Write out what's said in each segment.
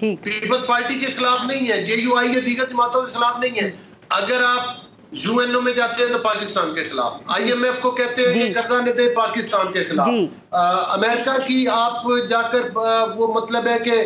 Peoples party کے خلاف نہیں ہے, JUI یا دیگر جماعتوں کے خلاف نہیں ہے. اگر آپ UNO میں جاتے ہیں تو پاکستان کے خلاف, IMF کو کہتے ہیں کہ قرضہ نہ دے پاکستان کے خلاف, امریکہ کی آپ جا کر وہ مطلب ہے کہ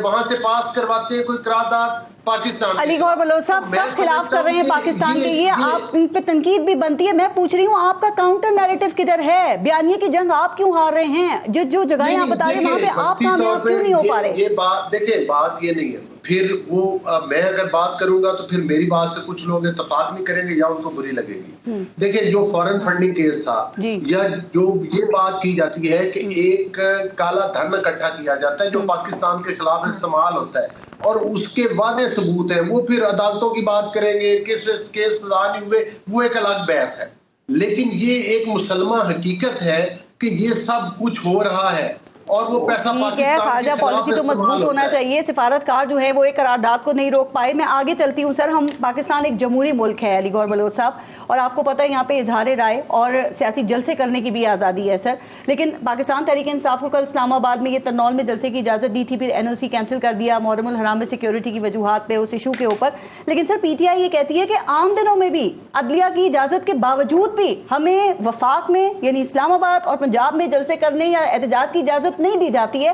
وہاں سے پاس کرواتے ہیں کوئی قرارداد پاکستان. علی گور بلوچ صاحب سب خلاف کر رہے ہیں پاکستان کے, یہ آپ ان پہ تنقید بھی بنتی ہے. میں پوچھ رہی ہوں آپ کا کاؤنٹر نیریٹو کدھر ہے؟ بیانیے کی جنگ آپ کیوں ہار رہے ہیں؟ جو جگہیں آپ بتا رہے ہیں وہاں پہ آپ کامیاب کیوں نہیں ہو پا رہے؟ یہ بات دیکھیں, بات یہ نہیں ہے. پھر وہ میں اگر بات کروں گا تو پھر میری بات سے کچھ لوگ اتفاق نہیں کریں گے یا ان کو بری لگے گی. دیکھیں جو فورن فنڈنگ کیس تھا یا جو یہ بات کی جاتی ہے کہ ایک کالا دھن اکٹھا کیا جاتا ہے جو پاکستان کے خلاف استعمال ہوتا ہے اور اس کے وعدے ثبوت ہیں, وہ پھر عدالتوں کی بات کریں گے, کیس سزا نہیں ہوئے, وہ ایک الگ بحث ہے. لیکن یہ ایک مسلمہ حقیقت ہے کہ یہ سب کچھ ہو رہا ہے اور وہ پیسہ پاکستان خارجہ پالیسی تو مضبوط ہونا چاہیے. سفارتکار جو ہے وہ ایک قرارداد کو نہیں روک پائے. میں آگے چلتی ہوں سر. ہم پاکستان ایک جمہوری ملک ہے علی گور بلوچ صاحب, اور آپ کو پتہ ہے یہاں پہ اظہار رائے اور سیاسی جلسے کرنے کی بھی آزادی ہے سر. لیکن پاکستان تحریک انصاف کو کل اسلام آباد میں یہ ترنول میں جلسے کی اجازت دی تھی, پھر NOC کینسل کر دیا محرم الحرام میں سیکیورٹی کی وجوہات پہ, اس ایشو کے اوپر. لیکن سر PTI یہ کہتی ہے کہ عام دنوں میں بھی عدلیہ کی اجازت کے باوجود بھی ہمیں وفاق میں یعنی اسلام آباد اور پنجاب میں جلسے کرنے یا احتجاج کی اجازت نہیں دی جاتی ہے.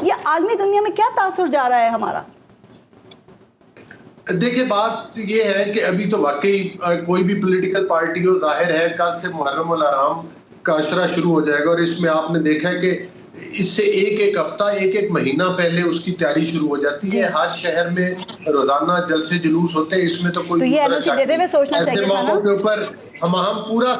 یہ عالمی دنیا میں کیا تاثر جا رہا ہے ہمارا؟ دیکھیں بات یہ ہے کہ ابھی تو واقعی کوئی بھی پولیٹیکل پارٹی ہو, ظاہر ہے کل سے محرم الحرام کا عشرہ شروع ہو جائے گا اور اس میں آپ نے دیکھا ہے کہ اس سے ایک ہفتہ ایک مہینہ پہلے اس کی تیاری شروع ہو جاتی ہے. ہر شہر میں روزانہ جلسے جلوس ہوتے ہیں, اس میں تو کوئی ایسے موقعوں کے اوپر ہم پورا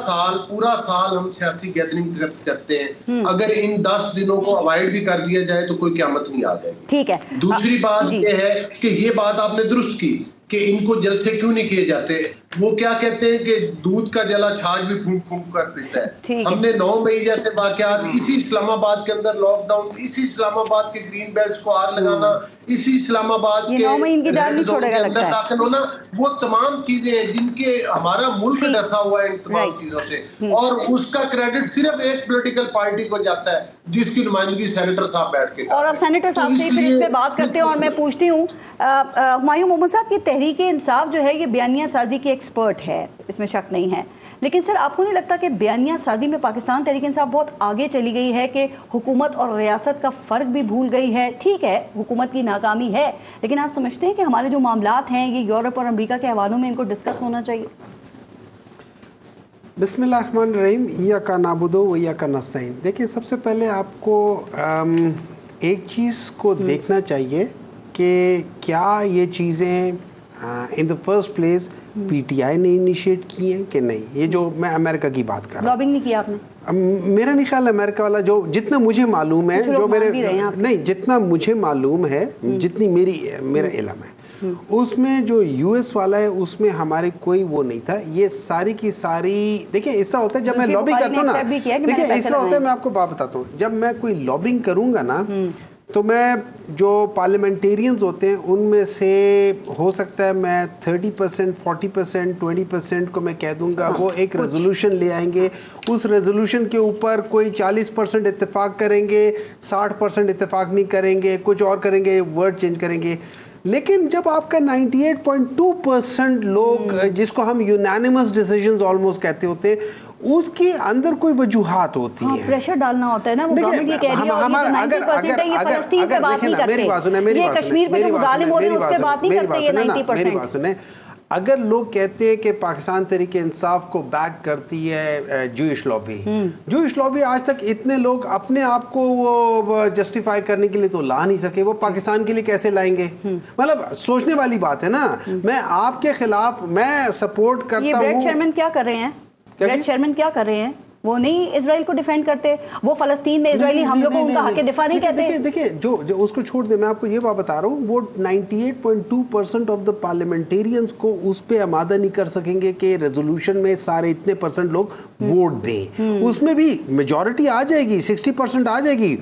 سال ہم سیاسی گیدرنگ کرتے ہیں. اگر ان 10 دنوں کو اوائڈ بھی کر دیا جائے تو کوئی قیامت نہیں آ جائے گی. ٹھیک ہے. دوسری بات یہ ہے کہ یہ بات آپ نے درست کی کہ ان کو جلسے کیوں نہیں کیے جاتے. وہ کیا کہتے ہیں کہ دودھ کا جلا چھاچ بھی پھونک پھونک کر پیتا ہے. ہم نے 9 مئی جیسے واقعات, اسی اسلام آباد کے اندر لاک ڈاؤن, اسی اسلام آباد کے گرین بیلٹس کو آگ لگانا, اسی اسلام آباد کے اندر داخل ہونا, وہ تمام چیزیں ہیں جن کے ہمارا ملک ڈسا ہوا ہے ان تمام چیزوں سے, اور اس کا کریڈٹ صرف ایک پولیٹیکل پارٹی کو جاتا ہے جس کی نمائندگی سینیٹر صاحب بیٹھ کے. اور اب سینیٹر صاحب سے پھر اس پہ بات کرتے ہیں اور میں پوچھتی ہوں ہمایوں محمد صاحب کی تحریک انصاف جو ہے یہ بیانیہ سازی کی ایکسپرٹ ہے, اس میں شک نہیں ہے. لیکن سر آپ کو نہیں لگتا کہ بیانیہ سازی میں پاکستان تحریک انصاف بہت آگے چلی گئی ہے کہ حکومت اور ریاست کا فرق بھی بھول گئی ہے؟ ٹھیک ہے حکومت کی ناکامی ہے, لیکن آپ سمجھتے ہیں کہ ہمارے جو معاملات ہیں یہ یورپ اور امریکہ کے حوالوں میں ان کو ڈسکس ہونا چاہیے؟ بسم اللہ الرحمن الرحیم. ایاک نعبد و ایاک نستعین. دیکھیں سب سے پہلے آپ کو ایک چیز کو دیکھنا چاہیے کہ کیا یہ چیزیں ان دا فرسٹ پلیس PTI نے انیشیٹ کی ہیں کہ نہیں. یہ جو میں امریکہ کی بات کر رہا ہوں, لابنگ نہیں کیا آپ نے؟ میرا نہیں خیال امریکہ والا جو جتنا مجھے معلوم ہے, جو میرے نہیں جتنا مجھے معلوم ہے, جتنی میرا علم ہے, اس میں جو US والا ہے اس میں ہمارے کوئی وہ نہیں تھا. یہ ساری کی ساری دیکھیں اس طرح ہوتا ہے جب میں لابنگ کرتا ہوں نا, دیکھیں اس طرح ہوتا ہے, میں آپ کو بات بتاتا ہوں, جب میں کوئی لابنگ کروں گا نا تو میں جو پارلیمنٹیرینز ہوتے ہیں ان میں سے ہو سکتا ہے میں 30%, 40%, 20% کو میں کہہ دوں گا وہ ایک ریزولوشن لے آئیں گے, اس ریزولوشن کے اوپر کوئی 40% اتفاق کریں گے, 60% اتفاق نہیں کریں گے, کچھ اور کریں گے, ورڈ چینج کریں گے. لیکن جب آپ کا 98.2% لوگ جس کو ہم یونانیمس ڈیسیژنز آلموسٹ کہتے ہوتے ہیں, اس کے اندر کوئی وجوہات ہوتی ہیں, پریشر ڈالنا ہوتا ہے نا. وہ گورنمنٹ یہ کہہ رہی ہے یہ فلسطین پہ بات نہیں کرتے, یہ کشمیر پہ جو مظالم ہو رہے ہیں اس پہ بات نہیں کرتے. یہ 90%. میری بات سنیں, اگر لوگ کہتے ہیں کہ پاکستان تحریک انصاف کو بیک کرتی ہے جوئش لابی آج تک اتنے لوگ اپنے آپ کو وہ جسٹیفائی کرنے کے لیے تو لا نہیں سکے, وہ پاکستان کے لیے کیسے لائیں گے؟ مطلب سوچنے والی بات ہے نا. میں آپ کے خلاف میں سپورٹ کرتا ہوں. یہ بریڈ شرمن کیا کر رہے ہیں؟ بریڈ شرمن کیا کر رہے ہیں؟ وہ نہیں اسرائیل کو ڈیفینڈ کرتے, وہ فلسطین میں اسرائیلی حملوں کو ان کا حق دفاع نہیں کہتے. دیکھیں جو اس کو چھوڑ دیں, میں آپ کو یہ بات بتا رہا ہوں, وہ 98.2% آف دا پارلیمنٹیرینز کو اس پہ آمادہ نہیں کر سکیں گے کہ ریزولوشن میں سارے اتنے % لوگ ووٹ دیں. اس میں بھی میجورٹی آ جائے گی, 60% آ جائے گی,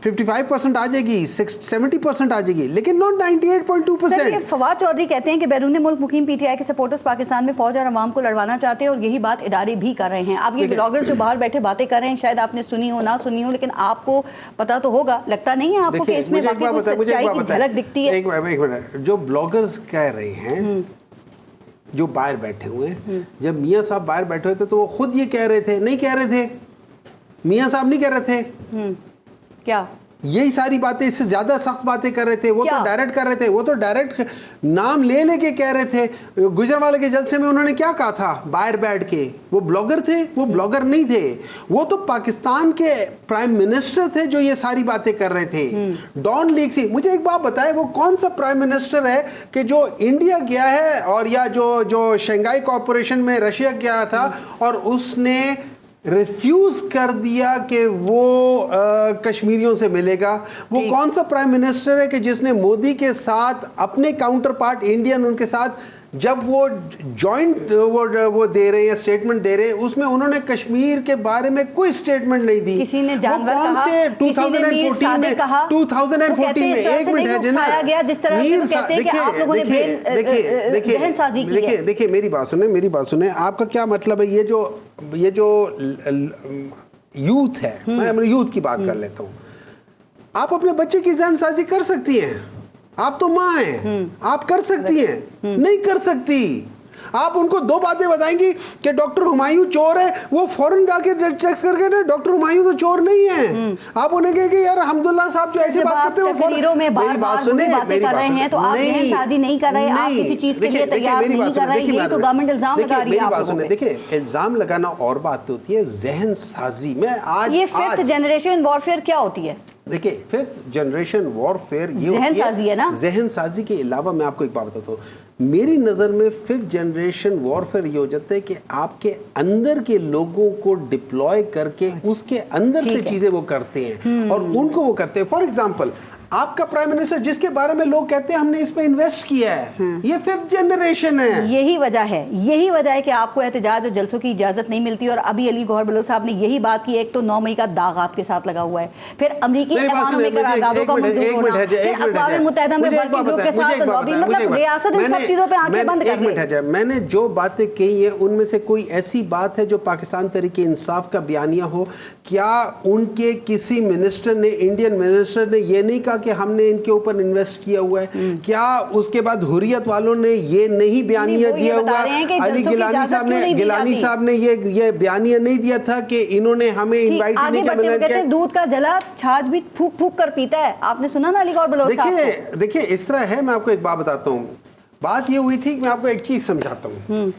55% آ جائے گی, 70% آ جائے گی, لیکن ناٹ 98.2%. فواد چودھری کہتے ہیں کہ بیرون ملک مقیم پی ٹی آئی کے سپورٹرز پاکستان میں فوج اور عوام کو لڑوانا چاہتے ہیں اور یہی بات ادارے بھی کر رہے ہیں. اب یہ بلاگرز جو باہر بیٹھے باتیں کر رہے ہیں, شاید آپ نے سنی ہو نہ سنی ہو, لیکن آپ کو پتا تو ہوگا, لگتا نہیں ہے آپ کو کہ اس میں واقعی کوئی سچائی کی جھلک دکھتی ہے؟ ایک منٹ, جو بلاگرز کہہ رہے ہیں جو باہر بیٹھے ہوئے ہیں, جب میاں صاحب باہر بیٹھے ہوئے تھے تو وہ خود یہ کہہ رہے تھے, نہیں کہہ رہے تھے, میاں صاحب نہیں کہہ رہے تھے کیا یہی ساری باتیں, اس سے زیادہ سخت باتیں کر رہے تھے, وہ تو ڈائریکٹ کر رہے تھے, وہ تو ڈائریکٹ نام لے لے کے کہہ رہے تھے. گجرانوالے کے جلسے میں انہوں نے کیا کہا تھا باہر بیٹھ کے؟ وہ بلاگر تھے؟ وہ بلاگر نہیں تھے, وہ تو پاکستان کے پرائم منسٹر تھے جو یہ ساری باتیں کر رہے تھے. ڈان لیگ سے مجھے ایک بات بتائے, وہ کون سا پرائم منسٹر ہے کہ جو انڈیا گیا ہے اور یا جو شنگھائی کارپوریشن میں رشیا گیا تھا اور اس نے ریفیوز کر دیا کہ وہ کشمیریوں سے ملے گا؟ وہ کون سا پرائم منسٹر ہے کہ جس نے مودی کے ساتھ اپنے کاؤنٹر پارٹ انڈین ان کے ساتھ جب وہ جوائنٹ وہ دے رہے ہیں اسٹیٹمنٹ دے رہے ہیں, اس میں انہوں نے کشمیر کے بارے میں کوئی اسٹیٹمنٹ نہیں دی. کسی نے جانور کہا, 2014 میں 2014 میں ایک منٹ ہے جناب, جس طرح سے کہتے ہیں کہ آپ لوگوں نے ذہن سازی کی ہے. دیکھیں میری بات سنیں, آپ کا کیا مطلب ہے؟ یہ جو یوتھ ہے, میں یوتھ کی بات کر لیتا ہوں, آپ اپنے بچے کی ذہن سازی کر سکتی ہیں, آپ تو ماں ہیں, آپ کر سکتی ہیں؟ نہیں کر سکتی. آپ ان کو دو باتیں بتائیں گی کہ ڈاکٹر ہمایوں چور ہے, وہ فوراً جا کے چیک کر کے نا ڈاکٹر ہمایوں تو چور نہیں ہے. آپ انہیں کہیں کہ یار حمداللہ صاحب جو ایسی بات کرتے ہیں وہ فوراً, میری بات سنیں, میری بات سنیں, تو آپ ذہن سازی نہیں کر رہے, آپ کسی چیز کے لیے تیار نہیں کر رہے, یہ تو گورنمنٹ الزام لگا رہی ہے آپ لوگوں پہ. دیکھیں الزام لگانا اور بات ہوتی ہے, ذہن سازی میں آج یہ ففتھ جنریشن وارفیئر کیا ہوتی ہے؟ دیکھیں ففتھ جنریشن وارفیئر یہ ذہن سازی ہے نا. ذہن سازی کے علاوہ میں آپ کو ایک بات بتاتا ہوں, میری نظر میں ففتھ جنریشن وارفیئر یہ ہو جاتا ہے کہ آپ کے اندر کے لوگوں کو ڈپلوائے کر کے اس کے اندر سے چیزیں وہ کرتے ہیں اور ان کو وہ کرتے ہیں. فار ایگزامپل آپ کا پرائم منسٹر جس کے بارے میں لوگ کہتے ہیں ہم نے اس پہ انویسٹ کیا ہے, یہ ففتھ جنریشن ہے. یہی وجہ ہے کہ آپ کو احتجاج اور جلسوں کی اجازت نہیں ملتی. اور ابھی علی گوہر بلوچ صاحب نے یہی بات کی, ایک تو 9 مئی کا داغ آپ کے ساتھ لگا ہوا ہے, پھر امریکی ایوانوں میں قراردادوں کا منظور ہونا, پھر اقوام متحدہ میں ورکنگ گروپ کے ساتھ لابی, مطلب ریاست ان سب چیزوں پہ آنکھیں بند کر رہی ہے. میں نے جو باتیں کہی ہیں ان میں سے کوئی ایسی بات ہے جو پاکستان تحریک انصاف کا بیانیہ ہو؟ کیا ان کے کسی منسٹر نے, انڈین منسٹر نے یہ نہیں کہا کہ ہم نے ان کے اوپر انویسٹ کیا ہوا ہے؟ کیا اس کے بعد حریت والوں نے یہ نہیں بیانیہ دیا ہوا؟ علی گیلانی صاحب نے یہ بیانیہ نہیں دیا تھا کہ انہوں نے ہمیں انوائٹ کرنے کا مطلب کہتے ہیں دودھ کا جلا چھاچھ بھی پھوک پھوک کر پیتا ہے. آپ نے سنا نا علی گوہر بلوچ صاحب؟ دیکھیں اس طرح ہے, میں آپ کو ایک بات بتاتا ہوں. بات یہ ہوئی تھی کہ میں آپ کو ایک چیز سمجھاتا ہوں.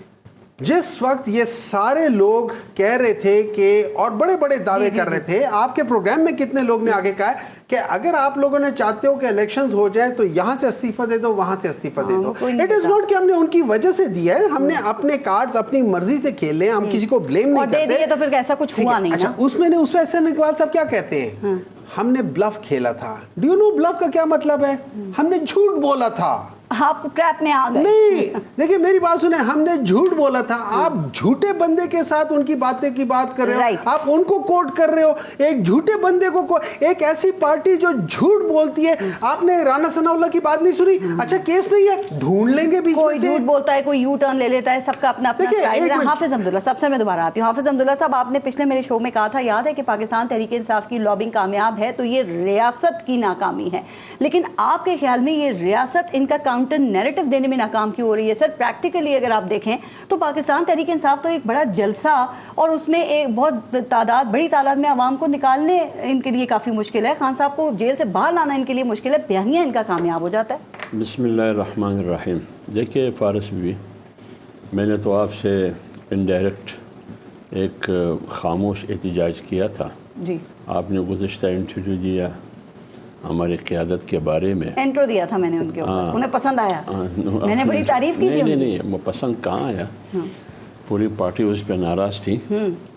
جس وقت یہ سارے لوگ کہہ رہے تھے کہ, اور بڑے بڑے دعوے کر رہے تھے, آپ کے پروگرام میں کتنے لوگ نے آگے کہا ہے کہ اگر آپ لوگوں نے چاہتے ہو کہ الیکشنز ہو جائے تو یہاں سے استعفیٰ دے دو, وہاں سے استعفیٰ دے دو. اٹ از ناٹ کہ ہم نے ان کی وجہ سے دیا ہے, ہم نے اپنے کارڈز اپنی مرضی سے کھیلے ہیں, ہم کسی کو بلیم نہیں کرتے. تو پھر ایسا کچھ ہوا نہیں. اچھا اس میں نے اس پہ احسان اقبال صاحب کیا کہتے ہیں, ہم نے بلف کھیلا تھا. ڈو یو نو بلف کا کیا مطلب ہے؟ ہم نے جھوٹ بولا تھا. آپ ٹریپ میں آ گئے. نہیں دیکھیں میری بات سنیں, ہم نے جھوٹ بولا تھا. آپ جھوٹے بندے کے ساتھ ان کی باتیں کی بات کر رہے ہو, آپ ان کو کوٹ کر رہے ہو. ایک جھوٹے بندے کو, ایک ایسی پارٹی جو جھوٹ بولتی ہے. آپ نے رانا ثناء اللہ کی بات نہیں سنی؟ اچھا کیس نہیں ہے, ڈھونڈ لیں گے بیچ میں سے. کوئی جھوٹ بولتا ہے, کوئی یو ٹرن لے لیتا ہے, سب کا اپنا اپنا اسٹائل ہے. حافظ عبداللہ صاحب سے میں دوبارہ آتی ہوں. حافظ عبداللہ صاحب, آپ نے پچھلے میرے شو میں کہا تھا, یاد ہے, کہ پاکستان تحریک انصاف کی لابنگ کامیاب ہے تو یہ ریاست کی ناکامی ہے. لیکن آپ کے خیال میں یہ ریاست ان کا کاؤنٹر نیریٹو دینے میں ناکام کیوں ہو رہی ہے؟ سر پریکٹیکلی اگر آپ دیکھیں تو پاکستان تحریک انصاف تو ایک بڑا جلسہ, اور اس میں ایک بہت بڑی تعداد میں عوام کو نکالنے ان کے لیے کافی مشکل ہے. خان صاحب کو جیل سے باہر لانا ان کے لیے مشکل ہے, بیانیہ ان کا کامیاب ہو جاتا ہے. بسم اللہ الرحمن الرحیم. دیکھیے فارس بھی, میں نے تو آپ سے انڈائریکٹ ایک خاموش احتجاج کیا تھا. جی آپ نے گزشتہ انٹرویو دیا ہماری قیادت کے بارے میں, انٹرو دیا تھا میں نے ان کے اوپر, انہیں پسند آیا, میں نے بڑی تعریف کی تھی. نہیں وہ پسند کہاں آیا, پوری پارٹی اس پہ ناراض تھی.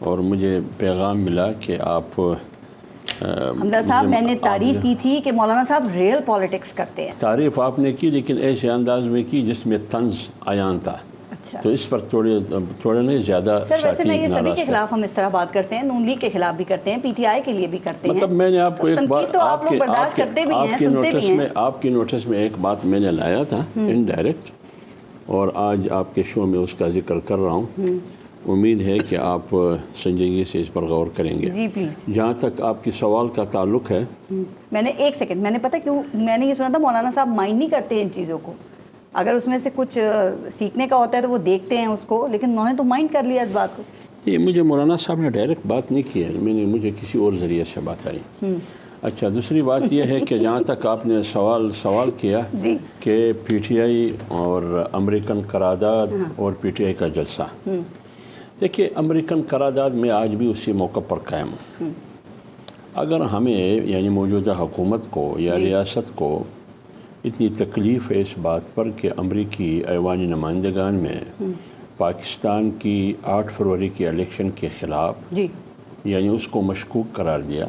اور مجھے پیغام ملا کہ آپ حمدہ صاحب, میں نے تعریف کی تھی کہ مولانا صاحب ریئل پالیٹکس کرتے ہیں. تعریف آپ نے کی لیکن ایسے انداز میں کی جس میں طنز عیان تھا. تو اس پر تھوڑے نہیں زیادہ سر ویسے میں یہ سبھی کے خلاف ہم اس طرح بات کرتے ہیں، نون لیگ کے خلاف بھی کرتے ہیں، پی ٹی آئی کے لیے بھی کرتے ہیں، مطلب میں نے آپ کو ایک بات آپ لوگ برداشت کرتے بھی ہیں، سنتے بھی ہیں۔ آپ کی نوٹس میں ایک بات میں نے لایا تھا انڈائریکٹ، اور آج آپ کے شو میں اس کا ذکر کر رہا ہوں، امید ہے کہ آپ سنجیدگی سے اس پر غور کریں گے۔ جی پلیز۔ جہاں تک آپ کی سوال کا تعلق ہے، میں نے ایک سیکنڈ، میں نے پتہ کیوں میں نے یہ سنا تھا مولانا صاحب مائنڈ نہیں کرتے ان چیزوں کو، اگر اس میں سے کچھ سیکھنے کا ہوتا ہے تو وہ دیکھتے ہیں اس کو، لیکن انہوں نے تو مائنڈ کر لیا اس بات کو۔ یہ مجھے مولانا صاحب نے ڈائریکٹ بات نہیں کی ہے، مجھے کسی اور ذریعے سے بات آئی۔ اچھا، دوسری بات یہ ہے کہ جہاں تک آپ نے سوال کیا کہ پی ٹی آئی اور امریکن قرارداد اور پی ٹی آئی کا جلسہ، دیکھیے امریکن قرارداد میں آج بھی اسی موقع پر قائم ہوں۔ اگر ہمیں یعنی موجودہ حکومت کو یا ریاست کو اتنی تکلیف ہے اس بات پر کہ امریکی ایوانی نمائندگان میں پاکستان کی 8 فروری کی الیکشن کے خلاف یعنی اس کو مشکوک قرار دیا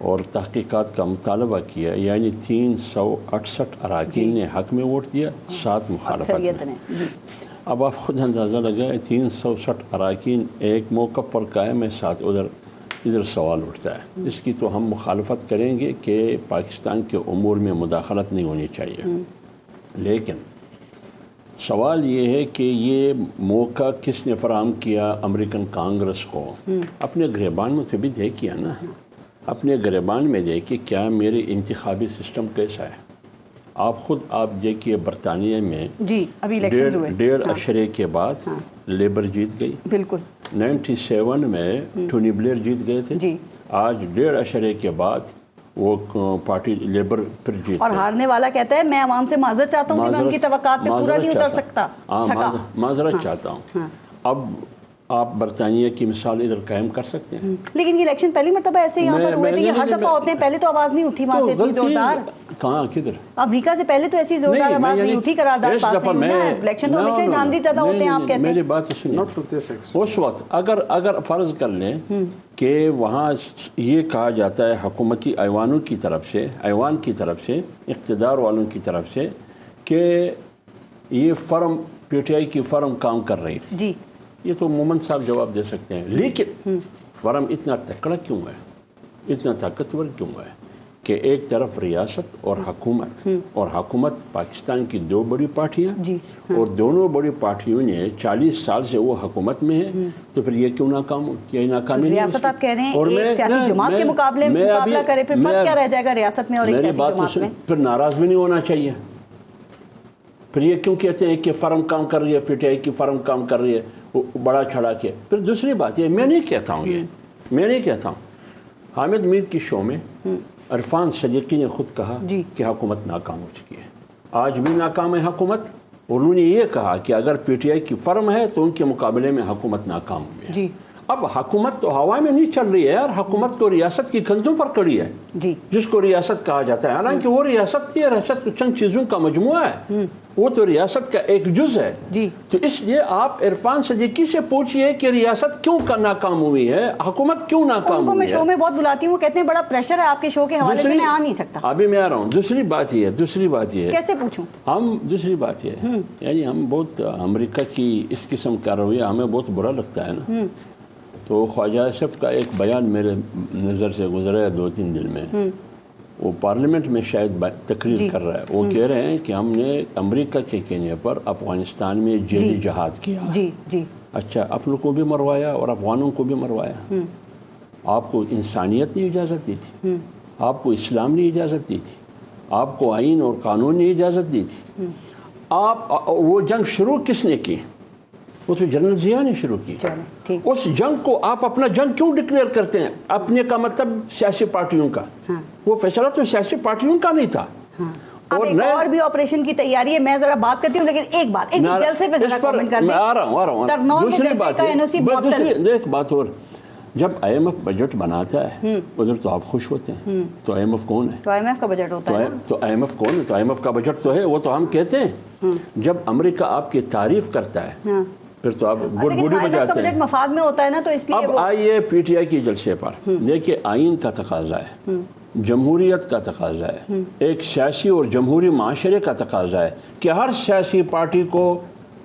اور تحقیقات کا مطالبہ کیا، یعنی 368 اراکین نے حق میں ووٹ دیا، 7 مخالفت میں۔ اب آپ خود اندازہ لگائیں، 360 اراکین ایک موقع پر قائم ہے، 7 ادھر سوال اٹھتا ہے۔ اس کی تو ہم مخالفت کریں گے کہ پاکستان کے امور میں مداخلت نہیں ہونی چاہیے، لیکن سوال یہ ہے کہ یہ موقع کس نے فراہم کیا امریکن کانگریس کو؟ اپنے گریبان میں تو بھی دیکھیا نا، اپنے گریبان میں دیکھیے کیا میرے انتخابی سسٹم کیسا ہے۔ آپ خود آپ دیکھیے برطانیہ میں 1.5 کے بعد لیبر جیت گئی، بالکل 97 میں ٹونی بلیئر جیت گئے تھے، آج 1.5 کے بعد وہ پارٹی لیبر پھر جیت، اور ہارنے والا کہتا ہے میں عوام سے معذرت چاہتا ہوں کہ میں ان کی توقعات پہ پورا نہیں اتر سکتا، معذرت چاہتا ہوں۔ اب آپ برطانیہ کی مثال ادھر قائم کر سکتے ہیں، لیکن یہ الیکشن پہلی مرتبہ ایسے یہاں پر ہوئے تھے، یہ ہر دفعہ ہوتے ہیں، پہلے تو آواز نہیں اٹھی وہاں سے اتنی زوردار، کہاں کدھر امریکہ سے پہلے تو ایسی زوردار آواز نہیں اٹھی، قرارداد پاس نہیں ہونا ہے، الیکشن تو ہمیشہ دھاندلی زیادہ ہوتے ہیں، آپ کہتے ہیں۔ میری بات سنیے، اس وقت اگر فرض کر لیں کہ وہاں یہ کہا جاتا ہے حکومتی ایوانوں کی طرف سے، ایوان کی طرف سے، اقتدار والوں کی طرف سے کہ یہ فرم پی ٹی آئی کی فرم کام کر رہی تھی، جی یہ تو مومن صاحب جواب دے سکتے ہیں، لیکن فرم اتنا تکڑا کیوں ہے، اتنا طاقتور کیوں ہے کہ ایک طرف ریاست اور حکومت پاکستان کی 2 بڑی پارٹیاں، اور دونوں بڑی پارٹیوں نے 40 سال سے وہ حکومت میں ہے، تو پھر یہ کیوں ناکام، یہ ناکامی نہیں؟ ریاست آپ کہہ رہے ہیں ایک سیاسی جماعت کے مقابلے مقابلہ کرے، پھر فرق کیا رہ جائے گا ریاست میں اور ایک سیاسی جماعت میں؟ پھر ناراض بھی نہیں ہونا چاہیے۔ پھر یہ کیوں کہتے ہیں کہ فرم کام کر رہی ہے، پی ٹی آئی کی فرم کام کر رہی ہے، بڑا چھڑا کے؟ پھر دوسری بات یہ میں نہیں کہتا ہوں، حامد میر کی شو میں عرفان صدیقی نے خود کہا کہ حکومت ناکام ہو چکی ہے، آج بھی ناکام ہے حکومت، اور انہوں نے یہ کہا کہ اگر پی ٹی آئی کی فرم ہے تو ان کے مقابلے میں حکومت ناکام ہوئی ہے۔ اب حکومت تو ہوا میں نہیں چل رہی ہے یار، حکومت تو ریاست کی کندھوں پر کڑی ہے، جس کو ریاست کہا جاتا ہے، حالانکہ وہ ریاست کی ریاست تو چند چیزوں کا مجموعہ ہے، وہ تو ریاست کا ایک جز ہے۔ تو اس لیے آپ عرفان صدیقی سے پوچھئے کہ ریاست کیوں ناکام ہوئی ہے، حکومت کیوں ناکام ہوئی ہے۔ میں شو میں بہت بلاتی ہوں، وہ کہتے ہیں بڑا پریشر ہے آپ کے شو کے حوالے سے، میں آ نہیں سکتا۔ ابھی میں آ رہا ہوں، دوسری بات یہ ہے کیسے پوچھوں دوسری بات یہ ہے، یعنی ہم بہت امریکہ کی اس قسم کا رویہ ہمیں بہت برا لگتا ہے نا، تو خواجہ آصف کا ایک بیان میرے نظر سے گزرا ہے 2-3 دن میں، وہ پارلیمنٹ میں شاید تقریر کر رہا ہے، وہ کہہ رہے ہیں کہ ہم نے امریکہ کے کہنے پر افغانستان میں جیلی جہاد کیا، اچھا اپنوں کو بھی مروایا اور افغانوں کو بھی مروایا، آپ کو انسانیت نے اجازت دی تھی، آپ کو اسلام نے اجازت دی تھی، آپ کو آئین اور قانون نے اجازت دی تھی، وہ جنگ شروع کس نے کی؟ وہ تو جنرل ضیاء نے شروع کی۔ اس جنگ کو آپ اپنا جنگ کیوں ڈکلیئر کرتے ہیں؟ اپنے کا مطلب سیاسی پارٹیوں کا، وہ فیصلہ تو سیاسی پارٹیوں کا نہیں تھا۔ اور بھی آپریشن کی تیاری ہے، میں ذرا بات کرتی ہوں، لیکن ایک بات ایک جلسے پہ ذرا کامنٹ کر دیں۔ آ رہا ہوں دوسری بات اور جب آئی ایم ایف بجٹ بناتا ہے ادھر تو آپ خوش ہوتے ہیں، تو آئی ایم ایف کون ہے؟ تو آئی ایم ایف کا بجٹ ہوتا ہے، تو آئی ایم ایف کون ہے؟ تو آئی ایم ایف کا بجٹ تو ہے، وہ تو ہم کہتے ہیں۔ جب امریکہ آپ کی تعریف کرتا ہے پھر تو آپ گڑگڑی بجاتے ہیں، مفاد میں ہوتا ہے نا، تو اس لیے اب آئیے پی ٹی آئی کی جلسے پر دیکھیے، آئین کا تقاضا ہے، جمہوریت کا تقاضا ہے، ایک سیاسی اور جمہوری معاشرے کا تقاضا ہے کہ ہر سیاسی پارٹی کو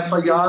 FIR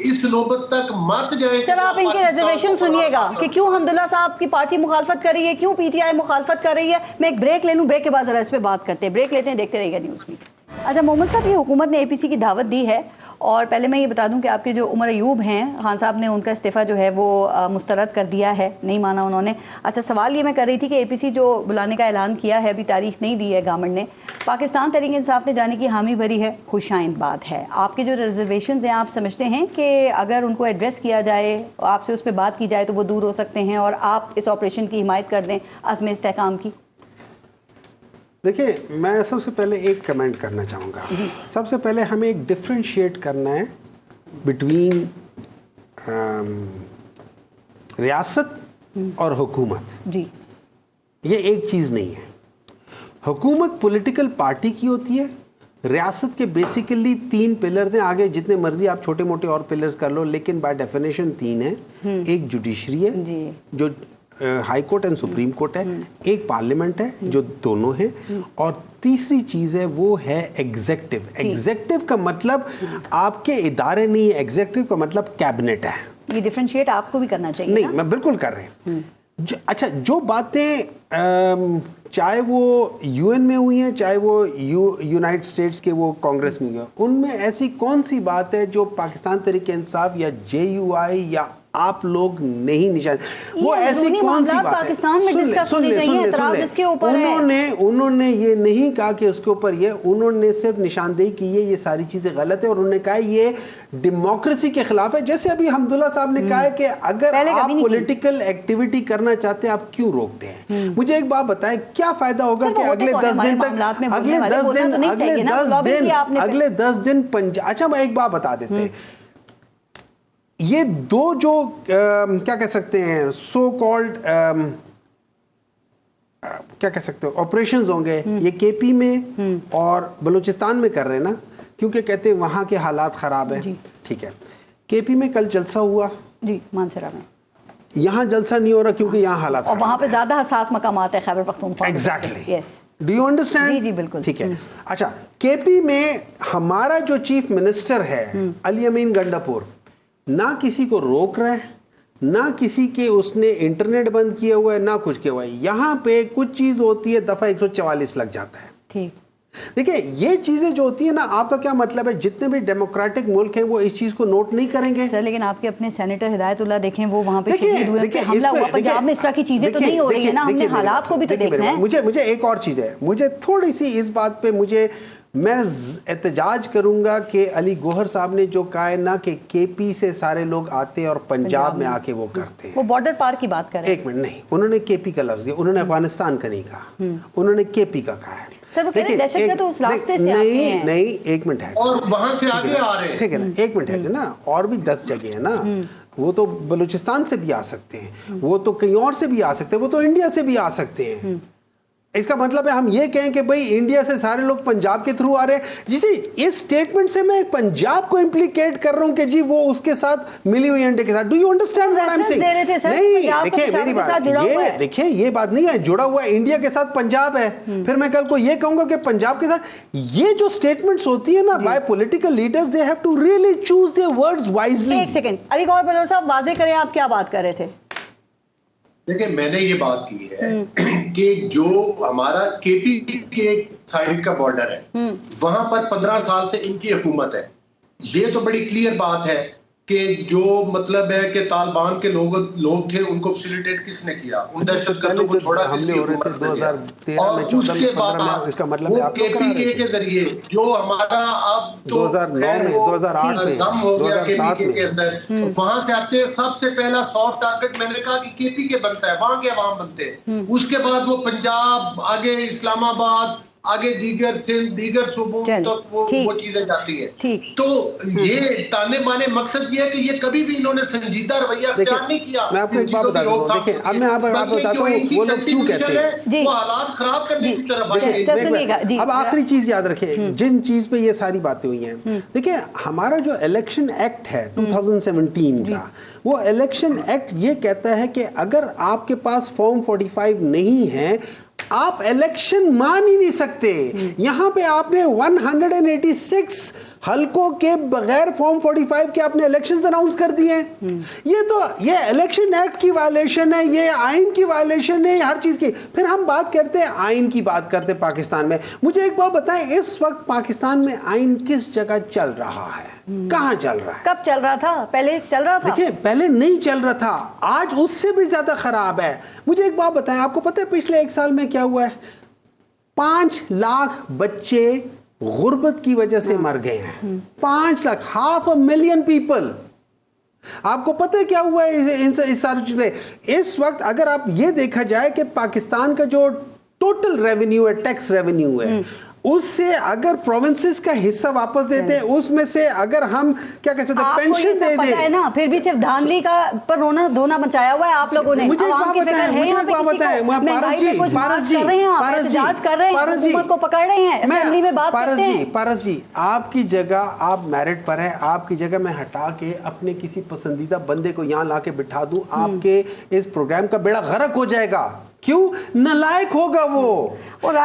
اس نوبت تک مت جائے. سر آپ ان کی ریزرویشن سنیے گا کہ کیوں حمداللہ صاحب کی پارٹی مخالفت کر رہی ہے, کیوں پی ٹی آئی مخالفت کر رہی ہے. میں ایک بریک لے لوں, بریک کے بعد ذرا اس پہ بات کرتے ہیں. بریک لیتے ہیں, دیکھتے رہیے گا نیوز میٹ. اچھا محمد صاحب, یہ حکومت نے اے پی سی کی دعوت دی ہے, اور پہلے میں یہ بتا دوں کہ آپ کے جو عمر ایوب ہیں خان صاحب نے ان کا استعفیٰ جو ہے وہ مسترد کر دیا ہے, نہیں مانا انہوں نے. اچھا سوال یہ میں کر رہی تھی کہ اے پی سی جو بلانے کا اعلان کیا ہے, ابھی تاریخ نہیں دی ہے گورنمنٹ نے, پاکستان تحریک انصاف نے جانے کی حامی بھری ہے, خوش آئند بات ہے. آپ کے جو ریزرویشنز ہیں آپ سمجھتے ہیں کہ اگر ان کو ایڈریس کیا جائے, آپ سے اس پہ بات کی جائے تو وہ دور ہو سکتے ہیں, اور آپ اس آپریشن کی حمایت کر دیں عزم استحکام کی؟ دیکھیں, میں سب سے پہلے ایک کمنٹ کرنا چاہوں گا. سب سے پہلے ہمیں ایک ڈفرینشیٹ کرنا ہے بٹوین ریاست اور حکومت. جی, یہ ایک چیز نہیں ہے. حکومت پولیٹیکل پارٹی کی ہوتی ہے, ریاست کے بیسیکلی 3 پلرز ہیں. آگے جتنے مرضی آپ چھوٹے موٹے اور پلرز کر لو, لیکن بائی ڈیفینیشن 3 ہیں. ایک جوڈیشری ہے جو high court and supreme court ہے, ایک پارلیمنٹ ہے جو دونوں ہیں, اور تیسری چیز ہے وہ ہے ایگزیکٹو. ایگزیکٹو کا مطلب آپ کے ادارے نہیں ہے, ایگزیکٹو کا مطلب کیبنٹ ہے. یہ ڈفرینشیٹ آپ کو بھی کرنا چاہیے. نہیں, میں بالکل کر رہے ہیں. اچھا, جو باتیں چاہے وہ یو این میں ہوئی ہیں, چاہے وہ یونائٹڈ اسٹیٹس کے وہ کانگریس میں ہوئی ہیں, ان میں ایسی کون سی بات ہے جو پاکستان تحریک انصاف یا جے یو آئی یا آپ لوگ نہیں نشان, وہ ایسی کون سی بات ہے؟ انہوں نے یہ نہیں کہا کہ اس کے اوپر یہ, انہوں نے صرف نشاندہی کی ہے یہ ساری چیزیں غلط ہے, اور انہوں نے کہا یہ ڈیموکریسی کے خلاف ہے. جیسے ابھی حمداللہ صاحب نے کہا ہے کہ اگر آپ پولیٹیکل ایکٹیویٹی کرنا چاہتے ہیں آپ کیوں روکتے ہیں. مجھے ایک بات بتائیں, کیا فائدہ ہوگا کہ اگلے 10 دن تک, اگلے 10 دن اچھا میں ایک بات بتا دیتے ہیں, یہ 2 جو کیا کہہ سکتے ہیں سو کالڈ کیا کہہ سکتے ہیں آپریشنز ہوں گے, یہ کے پی میں اور بلوچستان میں کر رہے ہیں نا, کیونکہ کہتے ہیں وہاں کے حالات خراب ہیں. ٹھیک ہے, کے پی میں کل جلسہ ہوا, جی مانسرا میں, یہاں جلسہ نہیں ہو رہا کیونکہ یہاں حالات اور وہاں پہ زیادہ حساس مقامات ہیں Khyber Pakhtunkhwa. Exactly, yes, do you understand? جی بالکل. ٹھیک ہے. اچھا, کے پی میں ہمارا جو چیف منسٹر ہے علی امین گنڈاپور, نہ کسی کو روک رہا ہے, نہ کسی کے اس نے انٹرنیٹ بند کیا ہوا ہے, نہ کچھ کیا ہوا ہے. یہاں پہ کچھ چیز ہوتی ہے دفعہ 144 لگ جاتا ہے. ٹھیک, دیکھیں یہ چیزیں جو ہوتی ہیں نا, آپ کا کیا مطلب ہے جتنے بھی ڈیموکریٹک ملک ہیں وہ اس چیز کو نوٹ نہیں کریں گے سر, لیکن آپ کے اپنے سینیٹر ہدایت اللہ دیکھیں, وہ وہاں پہ شہید ہوئے, حملہ ہوا پنجاب میں, اس طرح کی چیزیں تو نہیں ہو رہی ہیں نا, ہم نے حالات کو بھی تو دیکھنا ہے. مجھے ایک اور چیز ہے, مجھے تھوڑی سی اس بات پہ میں احتجاج کروں گا کہ علی گوہر صاحب نے جو کہا ہے نا کہ کے پی سے سارے لوگ آتے اور پنجاب میں آ کے وہ کرتے ہیں, وہ بارڈر پار کی بات کر رہے ہیں. ایک منٹ, نہیں, انہوں نے کے پی کا لفظ دیا, انہوں نے افغانستان کا نہیں کہا, انہوں نے کے پی کا کہا ہے. سر وہ کہہ رہے ہیں دہشت گرد تو اس راستے سے آتے ہیں. نہیں, ایک منٹ ہے, اور وہاں سے آگے آ رہے ہیں. ٹھیک ہے نا, ایک منٹ ہے نا, اور بھی 10 جگہ ہیں نا, وہ تو بلوچستان سے بھی آ سکتے ہیں, وہ تو کہیں اور سے بھی آ سکتے ہیں, وہ تو انڈیا سے بھی آ سکتے ہیں. اس کا مطلب ہے ہم یہ کہیں کہ بھئی انڈیا سے سارے لوگ پنجاب کے تھرو آ رہے ہیں. جسے اس سٹیٹمنٹ سے میں پنجاب کو امپلیکیٹ کر رہا ہوں کہ جی وہ اس کے ساتھ ملی ہوئی انڈیا کے ساتھ. Do you understand what I am seeing? نہیں, دیکھیں میری بات, یہ دیکھیں یہ بات نہیں ہے, جڑا ہوا ہے انڈیا کے ساتھ پنجاب ہے. پھر میں کل کو یہ کہوں گا کہ پنجاب کے ساتھ, یہ جو سٹیٹمنٹس ہوتی ہے نا by political leaders, they have to really choose their words wisely. ایک سیکنڈ, علی گوہر بلوچ صاحب واضح کریں آپ کیا بات کر رہے تھے. دیکھیں میں نے یہ بات کی ہے کہ جو ہمارا کے پی کے سائڈ کا بارڈر ہے وہاں پر 15 سال سے ان کی حکومت ہے. یہ تو بڑی کلیئر بات ہے کہ جو مطلب ہے کہ طالبان کے لوگ تھے ان کو فیسیلیٹیٹ کس نے کیا, ان دہشت گردوں کو چھوڑا کس کی حکومت نے کیا, اور اس کے بعد وہ کے پی کے کے ذریعے جو ہمارا اب تو دم ہو گیا کے پی کے اندر, وہاں سے آتے سب سے پہلا سافٹ ٹارگٹ میں نے کہا کہ کے پی کے بنتا ہے, وہاں کے عوام بنتے ہیں. اس کے بعد وہ پنجاب, آگے اسلام آباد, آگے دیگر سندھ, دیگر صوبوں تک وہ چیزیں جاتی ہیں. تو یہ تانے بانے مقصد یہ ہے کہ یہ کبھی بھی انہوں نے سنجیدہ رویہ اختیار نہیں کیا. میں آپ کو ایک بات بتا دوں, دیکھیں اب میں آپ کو بتاتا ہوں وہ لوگ کیوں کہتے ہیں, وہ حالات خراب کرنے کی طرف. اب آخری چیز یاد رکھیں, جن چیز پہ یہ ساری باتیں ہوئی ہیں, دیکھیں ہمارا جو الیکشن ایکٹ ہے 2017 کا, وہ الیکشن ایکٹ یہ کہتا ہے کہ اگر آپ کے پاس فارم 45 نہیں ہے آپ الیکشن مان ہی نہیں سکتے. یہاں پہ آپ نے 186 حلقوں کے بغیر فارم 45 کے آپ نے الیکشنز اناؤنس کر دیے ہیں. یہ الیکشن ایکٹ کی وائلیشن ہے, یہ آئین کی وائلیشن ہے, ہر چیز کی. پھر ہم بات کرتے ہیں آئین کی, بات کرتے ہیں پاکستان میں. مجھے ایک بات بتائیں, اس وقت پاکستان میں آئین کس جگہ چل رہا ہے, کہاں چل رہا ہے؟ کب چل رہا تھا؟ پہلے چل رہا تھا. دیکھیں پہلے نہیں چل رہا تھا, آج اس سے بھی زیادہ خراب ہے. مجھے ایک بات بتائیں, آپ کو پتہ ہے پچھلے 1 سال میں کیا ہوا ہے؟ 5 لاکھ بچے غربت کی وجہ سے مر گئے ہیں. 5 لاکھ, 500,000 پیپل. آپ کو پتہ ہے کیا ہوا ہے اس ساری چیز میں؟ اس وقت اگر آپ یہ دیکھا جائے کہ پاکستان کا جو ٹوٹل ریونیو ہے, ٹیکس ریونیو ہے, اس سے اگر پروونسز کا حصہ واپس دیتے ہیں, اس میں سے اگر ہم کیا کہہ سکتے ہیں پینشن دے دیں, ہے نا, پھر بھی صرف دھاندلی کا پر رونا دھونا مچایا ہوا ہے آپ لوگوں نے. مجھے ایک بات بتائیں, حکومت کو پکڑ رہے ہیں, اسمبلی میں بات کرتے ہیں. پارس جی, آپ کی جگہ آپ میرٹ پر ہیں, آپ کی جگہ میں ہٹا کے اپنے کسی پسندیدہ بندے کو یہاں لا کے بٹھا دوں, آپ کے اس پروگرام کا بیڑا غرق ہو جائے گا. کیوں؟ نالائق ہوگا وہ.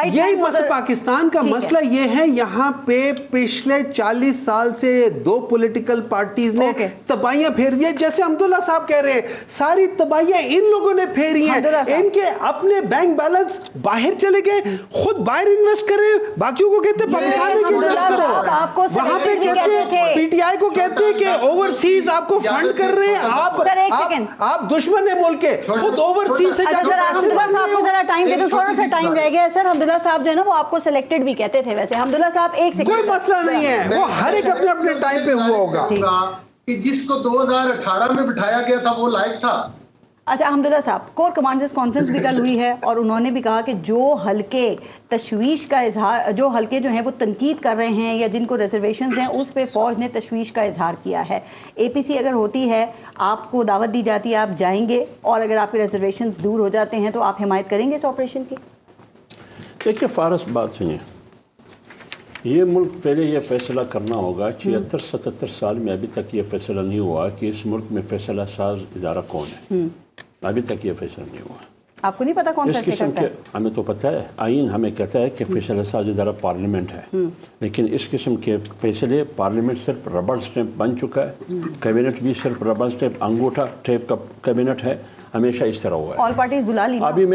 یہی مسئلہ پاکستان کا مسئلہ یہ ہے, یہاں پہ پچھلے 40 سال سے 2 پولیٹیکل پارٹیز نے تباہیاں پھیر دی. جیسے حمداللہ صاحب کہہ رہے ہیں, ساری تباہیاں ان لوگوں نے پھیری ہیں. ان کے اپنے بینک بیلنس باہر چلے گئے, خود باہر انویسٹ کر رہے ہیں, باقیوں کو کہتے ہیں پاکستان میں انویسٹ کرو. وہاں پہ کہتے ہیں, پی ٹی آئی کو کہتے ہیں کہ اوورسیز آپ کو فنڈ کر رہے ہیں, آپ دشمن ہیں ملک کے, خود اوورسیز سے جا کے صاحب کو ذرا ٹائم دے دو, تھوڑا سا ٹائم رہ گیا سر. حمداللہ صاحب جو ہے نا وہ آپ کو سلیکٹڈ بھی کہتے تھے. ویسے حمداللہ صاحب ایک سیکنڈ, کوئی مسئلہ نہیں ہے, وہ ہر ایک اپنے اپنے ٹائم پہ ہوا ہوگا. کہ جس کو 2018 میں بٹھایا گیا تھا وہ لائق تھا. اچھا حمداللہ صاحب, کور کمانڈرز کانفرنس بھی کل ہوئی ہے اور انہوں نے بھی کہا کہ جو حلقے تشویش کا اظہار, جو حلقے جو ہیں وہ تنقید کر رہے ہیں یا جن کو ریزرویشنز ہیں, اس پہ فوج نے تشویش کا اظہار کیا ہے. اے پی سی اگر ہوتی ہے, آپ کو دعوت دی جاتی ہے, آپ جائیں گے, اور اگر آپ کے ریزرویشنز دور ہو جاتے ہیں تو آپ حمایت کریں گے اس آپریشن کی؟ دیکھیے فارس, بات سنیے, یہ ملک پہلے یہ فیصلہ کرنا ہوگا. 76-77 سال میں ابھی تک یہ فیصلہ نہیں ہوا کہ اس ملک میں فیصلہ ساز ادارہ کون ہے. ابھی تک یہ فیصلہ نہیں ہوا. آپ کو نہیں پتا کون فیصلہ کرتا ہے؟ ہمیں تو پتہ ہے, آئین ہمیں کہتا ہے کہ فیصلہ ساز ادارہ پارلیمنٹ ہے, لیکن اس قسم کے فیصلے پارلیمنٹ صرف ربڑ اسٹیمپ بن چکا ہے, کیبنٹ بھی صرف ربڑ اسٹیمپ, انگوٹھا ٹیپ کا کیبنٹ ہے, ہمیشہ اس طرح ہوا ہے. آل پارٹیز بلا لی. ابھی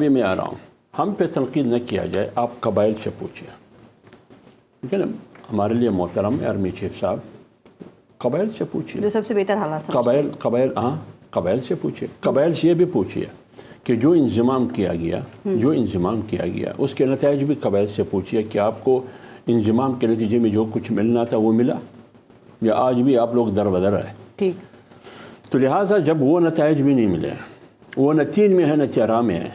میں آ رہا ہوں, ہم پہ تنقید نہ کیا جائے, آپ قبائل سے پوچھیے, ٹھیک ہے نا, ہمارے لیے محترم آرمی چیف صاحب, قبائل سے پوچھیے, جو سب سے بہتر حالات قبائل سے پوچھیے. قبائل سے یہ بھی پوچھیے کہ جو انضمام کیا گیا اس کے نتائج بھی قبائل سے پوچھیے کہ آپ کو انضمام کے نتیجے میں جو کچھ ملنا تھا وہ ملا, یا آج بھی آپ لوگ در بدر ہے. ٹھیک. تو لہٰذا جب وہ نتائج بھی نہیں ملے, وہ نہ 3 میں ہے نہ 13 میں ہے,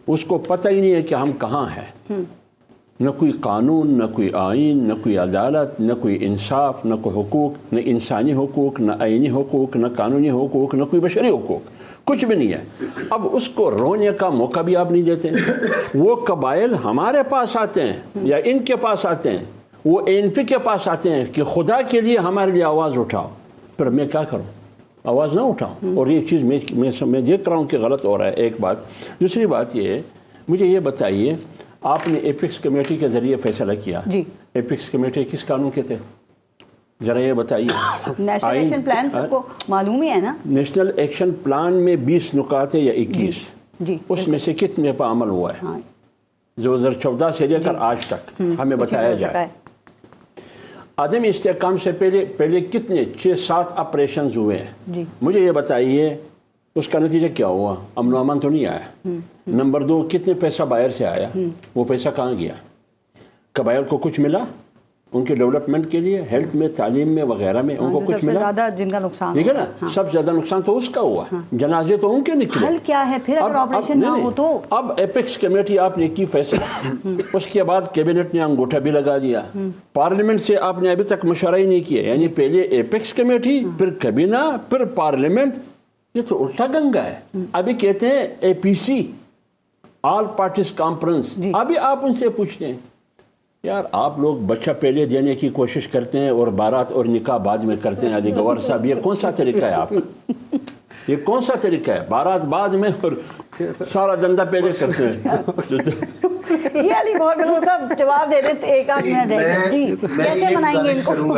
اس کو پتہ ہی نہیں ہے کہ ہم کہاں ہیں. نہ کوئی قانون, نہ کوئی آئین, نہ کوئی عدالت, نہ کوئی انصاف, نہ کوئی حقوق, نہ انسانی حقوق, نہ آئینی حقوق, نہ قانونی حقوق, نہ کوئی بشری حقوق, کچھ بھی نہیں ہے. اب اس کو رونے کا موقع بھی آپ نہیں دیتے. وہ قبائل ہمارے پاس آتے ہیں یا ان کے پاس آتے ہیں, وہ ANP کے پاس آتے ہیں کہ خدا کے لیے ہمارے لیے آواز اٹھاؤ. پھر میں کیا کروں, آواز نہ اٹھاؤں؟ اور یہ چیز میں دیکھ رہا ہوں کہ غلط ہو رہا ہے. ایک بات. دوسری بات یہ ہے, مجھے یہ بتائیے, آپ نے ایپکس کمیٹی کے ذریعے فیصلہ کیا. جی. ایپکس کمیٹی کس قانون کے تحت, ذرا یہ بتائیے. نیشنل ایکشن پلان سب کو معلوم ہی ہے نا. نیشنل ایکشن پلان میں 20 نکات ہے یا 21. جی. اس میں سے کتنے پر عمل ہوا ہے 2014 سے لے کر آج تک ہمیں بتایا جائے. عدم استحکام سے پہلے کتنے 6-7 آپریشنز ہوئے ہیں. مجھے یہ بتائیے اس کا نتیجہ کیا ہوا؟ امن و امان تو نہیں آیا. نمبر 2, کتنے پیسہ باہر سے آیا, وہ پیسہ کہاں گیا؟ قبائل کو کچھ ملا ان کے ڈیولپمنٹ کے لیے, ہیلتھ میں, تعلیم میں, وغیرہ میں, ان کو کچھ ملا؟ زیادہ جن کا نقصان, ٹھیک ہے نا, سب سے زیادہ نقصان تو اس کا ہوا. جنازے تو ان کے نکلے. حل کیا ہے پھر اگر آپریشن نہ ہو تو؟ اب ایپکس کمیٹی آپ نے کی فیصلہ, اس کے بعد کیبنٹ نے انگوٹھا بھی لگا دیا. پارلیمنٹ سے آپ نے ابھی تک مشورہ ہی نہیں کیا, یعنی پہلے ایپکس کمیٹی, پھر کابینہ, پھر پارلیمنٹ. یہ تو الٹا گنگا ہے. ابھی کہتے ہیں APC, آل پارٹیز کانفرنس. ابھی آپ ان سے پوچھتے ہیں, یار آپ لوگ بچہ پہلے دینے کی کوشش کرتے ہیں اور بارات اور نکاح بعد میں کرتے ہیں. علی گوہر صاحب, یہ کون سا طریقہ ہے آپ کا؟ یہ کون سا طریقہ ہے؟ بارات بعد میں اور سارا دندہ پہلے کرتے ہیں. یہ علی بہت صاحب جواب دے دیتے ایک آدھ منٹ جی کیسے منائیں گے ان کو؟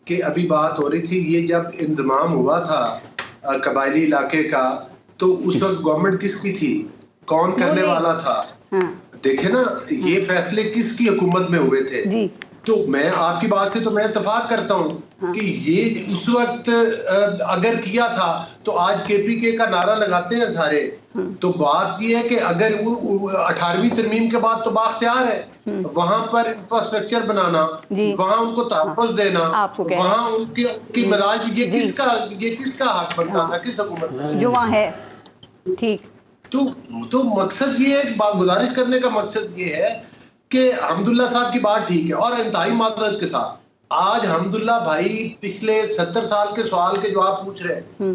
کہ ابھی بات ہو رہی تھی یہ جب انضمام ہوا تھا قبائلی علاقے کا تو اس وقت گورنمنٹ کس کی تھی, کون کرنے والا تھا؟ دیکھیں نا یہ فیصلے کس کی حکومت میں ہوئے تھے. تو میں آپ کی بات سے تو میں اتفاق کرتا ہوں کہ یہ اس وقت اگر کیا تھا تو آج کے پی کے کا نعرہ لگاتے ہیں سارے. تو بات یہ ہے کہ اگر 18ویں ترمیم کے بعد تو بااختیار ہے وہاں پر انفراسٹرکچر بنانا, وہاں ان کو تحفظ دینا, وہاں ان کی مزاج, یہ کس کا حق بنتا تھا, کس حکومت کا جو وہاں ہے. ٹھیک, تو مقصد یہ ہے, گزارش کرنے کا مقصد یہ ہے کہ حمداللہ صاحب کی بات ٹھیک ہے اور انتہائی معذرت کے ساتھ آج حمداللہ بھائی پچھلے 70 سال کے سوال کے جواب پوچھ رہے ہیں.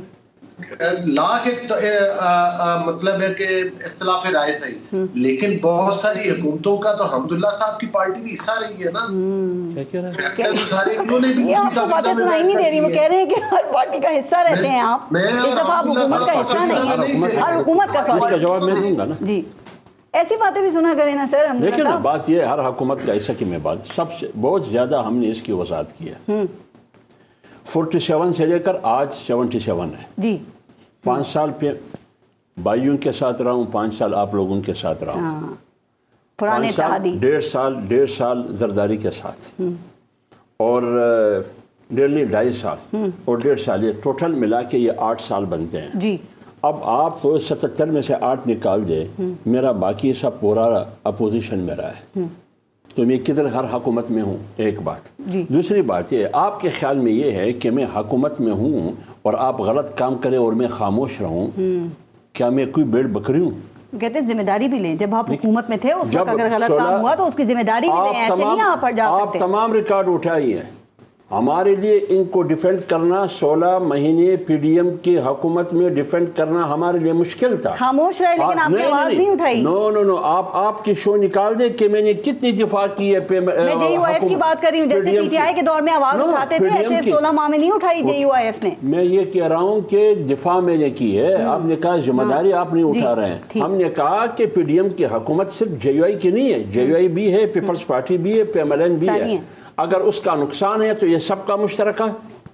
لاکھ مطلب ہے کہ اختلاف رائے صحیح, لیکن بہت ساری حکومتوں کا تو حمداللہ صاحب کی پارٹی بھی حصہ رہی ہے نا. آپ کو باتیں سنائی نہیں دے رہی, وہ کہہ رہے ہیں کہ ہر پارٹی کا حصہ رہتے ہیں آپ, اس دفعہ آپ حکومت کا حصہ نہیں ہے, ہر حکومت کا سوال. جواب میں دوں گا نا جی, ایسی باتیں بھی سنا کریں نا سر. دیکھیں نا بات یہ ہر حکومت کا ایسا کہ میں بات سب سے بہت زیادہ ہم نے اس کی وضاحت کی ہے. 47 سے لے کر آج 77 ہے جی. 5 سال پہ بھائیوں کے ساتھ رہا ہوں, 5 سال آپ لوگوں کے ساتھ رہا ہوں, پرانے اتحادی 1.5 سال زرداری کے ساتھ, اور ڈیلی 2.5 سال اور 1.5 سال, یہ ٹوٹل ملا کے یہ 8 سال بنتے ہیں جی. اب آپ 77 میں سے 8 نکال دے, میرا باقی سب پورا اپوزیشن میں رہا ہے, تو میں کدھر ہر حکومت میں ہوں, ایک بات. دوسری بات یہ آپ کے خیال میں یہ ہے کہ میں حکومت میں ہوں اور آپ غلط کام کریں اور میں خاموش رہوں, کیا میں کوئی بھیڑ بکری ہوں؟ کہتے ہیں ذمہ داری بھی لیں, جب آپ حکومت میں تھے اس وقت اگر غلط کام ہوا تو اس کی ذمہ داری بھی لیں, ایسے نہیں آپ پر جا سکتے. آپ تمام ریکارڈ اٹھائیے, ہمارے لیے ان کو ڈیفینڈ کرنا 16 مہینے پی ڈی ایم کی حکومت میں ڈیفینڈ کرنا ہمارے لیے مشکل تھا. خاموش رہے لیکن آپ نے آواز نہیں اٹھائی. نو آپ کی شو نکال دے کہ میں نے کتنی دفاع کی ہے. میں جے یو آئی ایف کی بات کر رہی ہوں, جیسے پی ٹی آئی کے دور میں آواز اٹھاتے تھے, ایسے 16 ماہ میں نہیں اٹھائی جے یو آئی ایف نے. میں یہ کہہ رہا ہوں کہ دفاع میں نے کی ہے, آپ نے کہا ذمہ داری آپ نہیں اٹھا رہے ہیں. ہم نے کہا کہ پی ڈی ایم کی حکومت صرف جے یو آئی کی نہیں ہے, جے یو آئی بھی ہے, پیپلز پارٹی بھی ہے, پی ایم ایل این بھی ہے. اگر اس کا نقصان ہے تو یہ سب کا مشترکہ,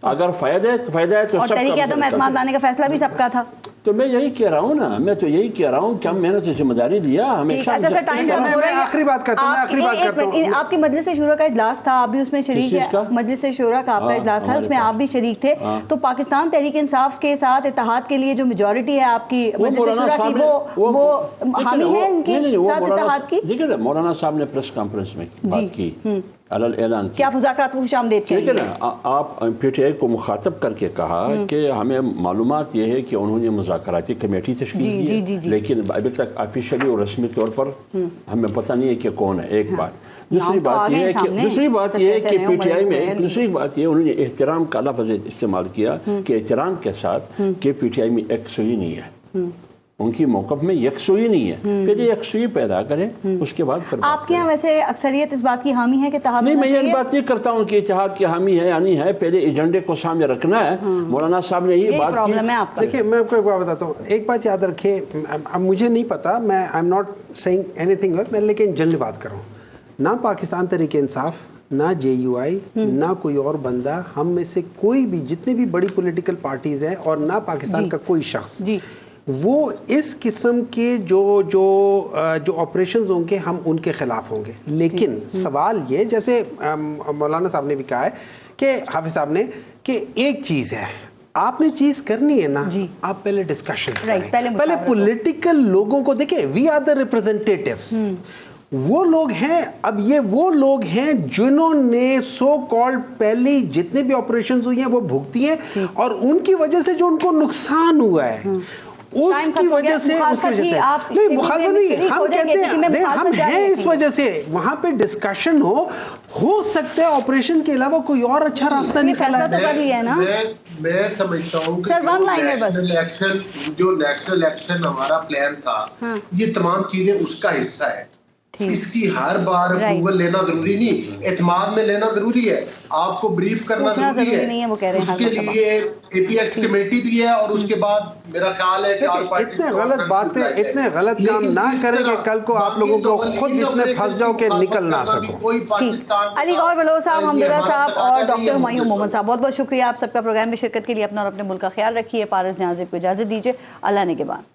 اگر فائدہ ہے تو فائدہ ہے, تو سب کا تحریک عدم اعتماد لانے کا فیصلہ بھی سب کا تھا. تو میں یہی کہہ رہا ہوں نا, میں تو یہی کہہ رہا ہوں کہ ہم میں نے تو ذمہ داری دیا ہمیشہ. آخری بات کرتا ہوں, آپ کی مجلس شورا کا اجلاس تھا, آپ بھی اس میں شریک ہیں, مجلس شورا کا آپ کا اجلاس تھا, اس میں آپ بھی شریک تھے. تو پاکستان تحریک انصاف کے ساتھ اتحاد کے لیے جو میجورٹی ہے آپ کی مجلس شورا کی, وہ حامی ہے ان کے ساتھ اتحاد کی. دیکھیں نا مولانا صاحب نے پریس کانفرنس میں بات کی, اعلان کیا مذاکرات کو خوش آمدید ٹھیک ہے نا, آپ پی ٹی آئی کو مخاطب کر کے کہا کہ ہمیں معلومات یہ ہے کہ انہوں نے مذاکراتی کمیٹی تشکیل کی, لیکن ابھی تک آفیشلی اور رسمی طور پر ہمیں پتہ نہیں ہے کہ کون ہے, ایک بات. دوسری بات یہ ہے کہ پی ٹی آئی میں دوسری بات یہ انہوں نے احترام کا لفظ استعمال کیا کہ احترام کے ساتھ کہ پی ٹی آئی میں یکسوئی نہیں ہے, ان کی موقف میں یکسوئی نہیں ہے, پہلے یکسوئی پیدا کریں اس کے بعد پھر. آپ کے یہاں ویسے اکثریت اس بات کی حامی ہے کہ اتحاد نہیں, میں یہ بات نہیں کرتا ہوں کہ اتحاد کی حامی ہے یا نہیں ہے, پہلے ایجنڈے کو سامنے رکھنا ہے. مولانا صاحب نے یہ بات کی. دیکھیں میں آپ کو ایک بات بتاتا ہوں, ایک بات یاد رکھیں, اب مجھے نہیں پتا, میں I am not seeing anything, میں لیکن جنرل بات کر رہا ہوں. نہ پاکستان تحریک انصاف, نہ جے یو آئی, نہ کوئی اور بندہ, ہم میں سے کوئی بھی جتنے بھی بڑی پولیٹیکل پارٹیز ہیں, اور نہ پاکستان کا کوئی شخص وہ اس قسم کے جو آپریشنز ہوں گے ہم ان کے خلاف ہوں گے. لیکن سوال یہ, جیسے مولانا صاحب نے بھی کہا ہے کہ حافظ صاحب نے, کہ ایک چیز ہے, آپ نے چیز کرنی ہے نا, آپ پہلے ڈسکشن کریں, پہلے پولیٹیکل لوگوں کو دیکھیں. وی آر دا ریپرزینٹیٹیوز, وہ لوگ ہیں, اب یہ وہ لوگ ہیں جنہوں نے سو کالڈ پہلی جتنے بھی آپریشنز ہوئی ہیں وہ بھگتی ہیں, اور ان کی وجہ سے جو ان کو نقصان ہوا ہے اس کی وجہ سے نہیں مخالفت نہیں, ہم کہتے ہیں ہم ہیں اس وجہ سے وہاں پہ ڈسکشن ہو سکتا ہے آپریشن کے علاوہ کوئی اور اچھا راستہ نکلا ہے. میں سمجھتا ہوں کہ جو نیشنل الیکشن ہمارا پلان تھا, یہ تمام چیزیں اس کا حصہ ہے. اس کی ہر بار اپروول لینا ضروری نہیں، اعتماد میں لینا ضروری ہے، آپ کو بریف کرنا ضروری ہے، اس کے لیے اے پی ایکس کمیٹی بھی ہے، اور اس کے بعد میرا خیال ہے کہ اتنے غلط باتیں، اتنے غلط کام نہ کریں کہ کل کو آپ لوگوں کو خود اس میں پھنس جاؤ کہ نکل نہ سکو۔ علی گور بلوچ صاحب، حمداللہ صاحب اور ڈاکٹر ہمایوں محمد صاحب، بہت بہت شکریہ آپ سب کا پروگرام میں شرکت کے لیے۔ اپنا اور اپنے ملک کا خیال رکھیے۔ پارس جہاں زیب کو اجازت دیجیے، اللہ نگہبان۔